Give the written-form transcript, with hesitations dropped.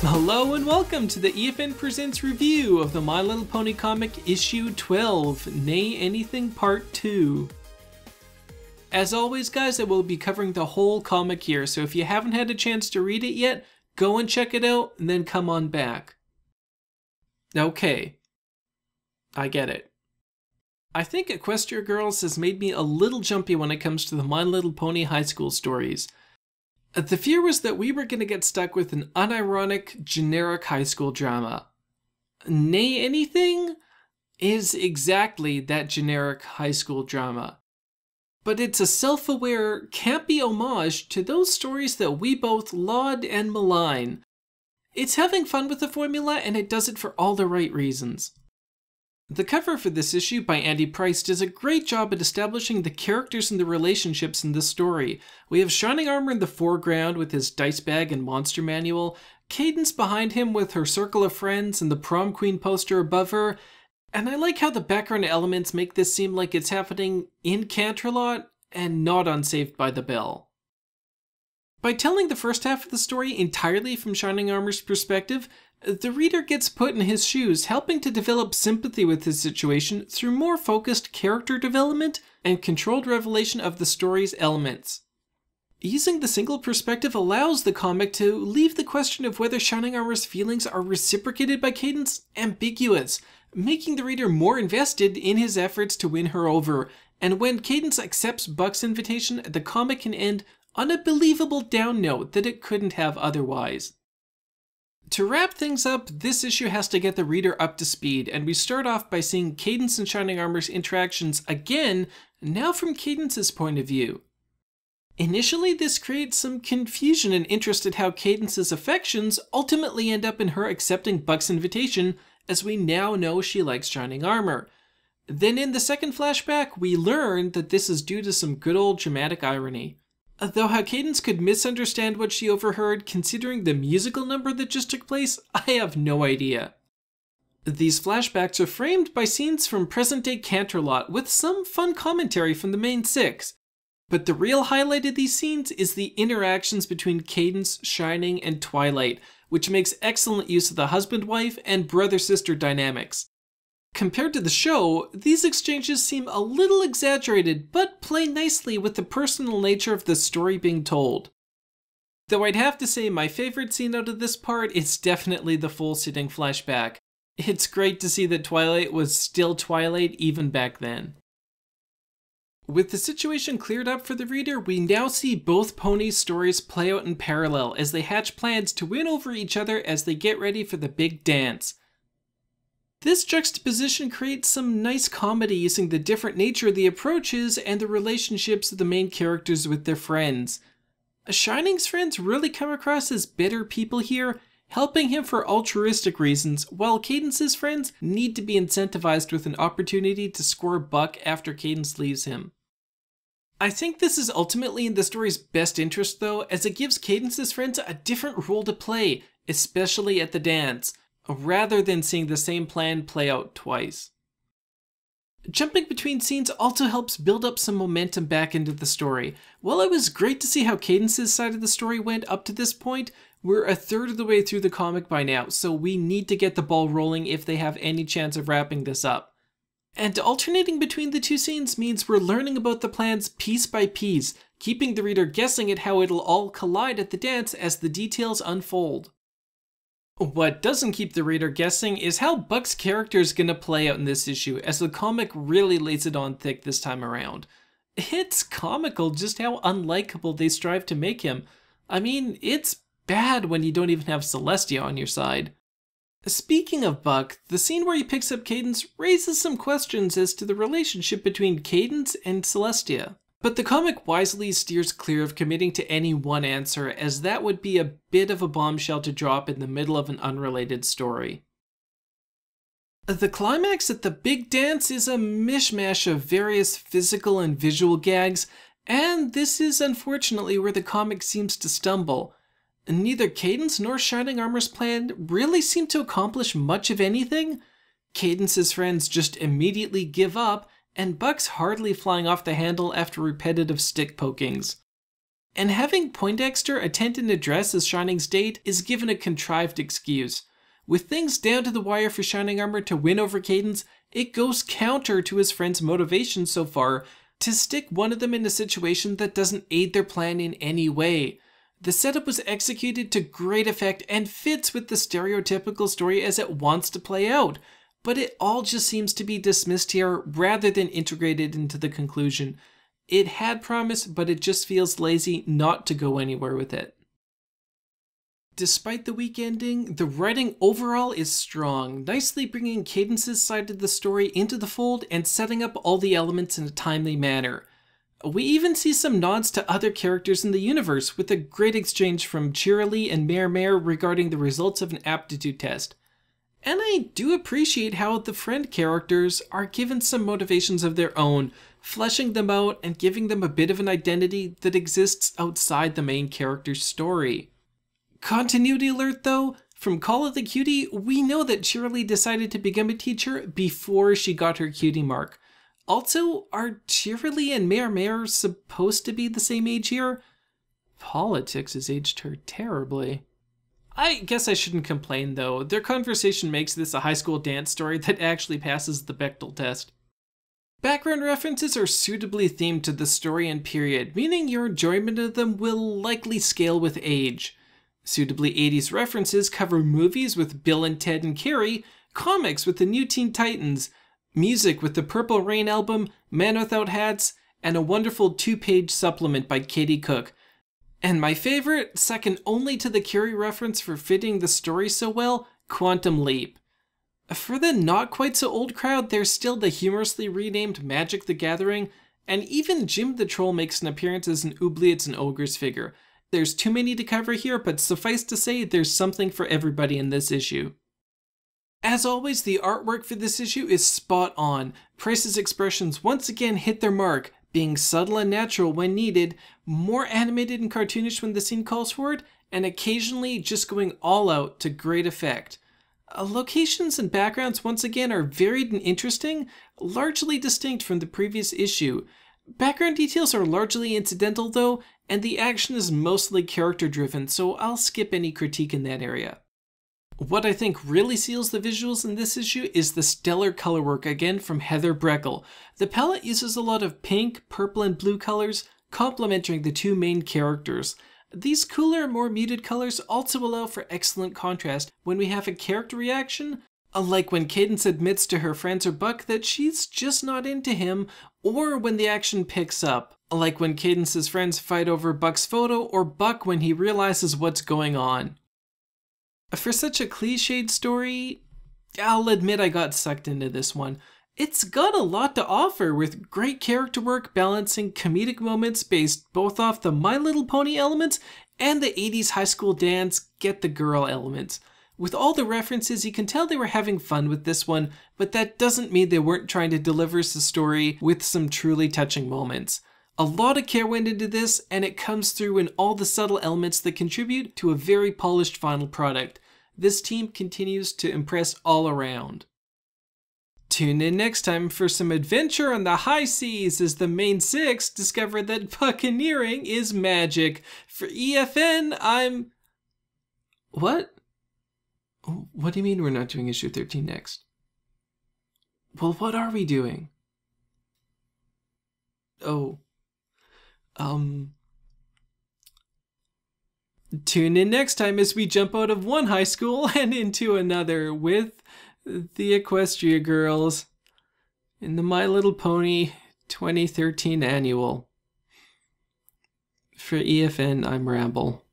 Hello and welcome to the EFN Presents review of the My Little Pony comic issue 12, Nay Anything Part 2. As always guys, I will be covering the whole comic here, so if you haven't had a chance to read it yet, go and check it out and then come on back. Okay, I get it. I think Equestria Girls has made me a little jumpy when it comes to the My Little Pony high school stories. The fear was that we were going to get stuck with an unironic, generic high school drama. Nay Anything is exactly that generic high school drama. But it's a self-aware, campy homage to those stories that we both laud and malign. It's having fun with the formula, and it does it for all the right reasons. The cover for this issue by Andy Price does a great job at establishing the characters and the relationships in this story. We have Shining Armor in the foreground with his dice bag and monster manual, Cadence behind him with her circle of friends and the prom queen poster above her, and I like how the background elements make this seem like it's happening in Canterlot and not on Saved by the Bell. By telling the first half of the story entirely from Shining Armor's perspective, the reader gets put in his shoes, helping to develop sympathy with his situation through more focused character development and controlled revelation of the story's elements. Using the single perspective allows the comic to leave the question of whether Shining Armor's feelings are reciprocated by Cadence ambiguous, making the reader more invested in his efforts to win her over, and when Cadence accepts Buck's invitation, the comic can end on a believable down note that it couldn't have otherwise. To wrap things up, this issue has to get the reader up to speed, and we start off by seeing Cadence and Shining Armor's interactions again, now from Cadence's point of view. Initially, this creates some confusion and interest at how Cadence's affections ultimately end up in her accepting Buck's invitation, as we now know she likes Shining Armor. Then in the second flashback, we learn that this is due to some good old dramatic irony. Though how Cadence could misunderstand what she overheard, considering the musical number that just took place, I have no idea. These flashbacks are framed by scenes from present-day Canterlot, with some fun commentary from the main six. But the real highlight of these scenes is the interactions between Cadence, Shining, and Twilight, which makes excellent use of the husband-wife and brother-sister dynamics. Compared to the show, these exchanges seem a little exaggerated, but play nicely with the personal nature of the story being told. Though I'd have to say my favorite scene out of this part is definitely the full sitting flashback. It's great to see that Twilight was still Twilight even back then. With the situation cleared up for the reader, we now see both ponies' stories play out in parallel as they hatch plans to win over each other as they get ready for the big dance. This juxtaposition creates some nice comedy using the different nature of the approaches and the relationships of the main characters with their friends. Shining's friends really come across as bitter people here, helping him for altruistic reasons, while Cadence's friends need to be incentivized with an opportunity to score Buck after Cadence leaves him. I think this is ultimately in the story's best interest though, as it gives Cadence's friends a different role to play, especially at the dance, rather than seeing the same plan play out twice. Jumping between scenes also helps build up some momentum back into the story. While it was great to see how Cadence's side of the story went up to this point, we're a third of the way through the comic by now, so we need to get the ball rolling if they have any chance of wrapping this up. And alternating between the two scenes means we're learning about the plans piece by piece, keeping the reader guessing at how it'll all collide at the dance as the details unfold. What doesn't keep the reader guessing is how Buck's character is going to play out in this issue, as the comic really lays it on thick this time around. It's comical just how unlikable they strive to make him. I mean, it's bad when you don't even have Celestia on your side. Speaking of Buck, the scene where he picks up Cadence raises some questions as to the relationship between Cadence and Celestia. But the comic wisely steers clear of committing to any one answer, as that would be a bit of a bombshell to drop in the middle of an unrelated story. The climax at the big dance is a mishmash of various physical and visual gags, and this is unfortunately where the comic seems to stumble. Neither Cadence nor Shining Armor's plan really seem to accomplish much of anything. Cadence's friends just immediately give up, and Buck's hardly flying off the handle after repetitive stick pokings. And having Poindexter attend an address as Shining's date is given a contrived excuse. With things down to the wire for Shining Armor to win over Cadence, it goes counter to his friend's motivation so far to stick one of them in a situation that doesn't aid their plan in any way. The setup was executed to great effect and fits with the stereotypical story as it wants to play out, but it all just seems to be dismissed here rather than integrated into the conclusion. It had promise, but it just feels lazy not to go anywhere with it. Despite the weak ending, the writing overall is strong, nicely bringing Cadence's side of the story into the fold and setting up all the elements in a timely manner. We even see some nods to other characters in the universe, with a great exchange from Cheerilee and Mare regarding the results of an aptitude test. And I do appreciate how the friend characters are given some motivations of their own, fleshing them out and giving them a bit of an identity that exists outside the main character's story. Continuity alert though, from Call of the Cutie, we know that Cheerilee decided to become a teacher before she got her cutie mark. Also, are Cheerilee and Mare supposed to be the same age here? Politics has aged her terribly. I guess I shouldn't complain though, their conversation makes this a high school dance story that actually passes the Bechdel test. Background references are suitably themed to the story and period, meaning your enjoyment of them will likely scale with age. Suitably 80s references cover movies with Bill and Ted and Carrie, comics with the New Teen Titans, music with the Purple Rain album, Man Without Hats, and a wonderful 2-page supplement by Katie Cook. And my favorite, second only to the Carrie reference for fitting the story so well, Quantum Leap. For the not quite so old crowd, there's still the humorously renamed Magic the Gathering, and even Jim the Troll makes an appearance as an Oubliettes and Ogres figure. There's too many to cover here, but suffice to say, there's something for everybody in this issue. As always, the artwork for this issue is spot on. Price's expressions once again hit their mark, being subtle and natural when needed, more animated and cartoonish when the scene calls for it, and occasionally just going all out to great effect. Locations and backgrounds once again are varied and interesting, largely distinct from the previous issue. Background details are largely incidental though, and the action is mostly character driven, so I'll skip any critique in that area. What I think really seals the visuals in this issue is the stellar color work again from Heather Breckel. The palette uses a lot of pink, purple, and blue colors, complementing the two main characters. These cooler, more muted colors also allow for excellent contrast when we have a character reaction, like when Cadence admits to her friends or Buck that she's just not into him, or when the action picks up, like when Cadence's friends fight over Buck's photo, or Buck when he realizes what's going on. For such a cliched story, I'll admit I got sucked into this one. It's got a lot to offer, with great character work balancing comedic moments based both off the My Little Pony elements and the 80s high school dance Get the Girl elements. With all the references, you can tell they were having fun with this one, but that doesn't mean they weren't trying to deliver the story with some truly touching moments. A lot of care went into this, and it comes through in all the subtle elements that contribute to a very polished final product. This team continues to impress all around. Tune in next time for some adventure on the high seas as the main six discover that buccaneering is magic. For EFN, I'm... What? What do you mean we're not doing issue 13 next? Well, what are we doing? Oh. Tune in next time as we jump out of one high school and into another with the Equestria Girls in the My Little Pony 2013 annual. For EFN, I'm Ramble.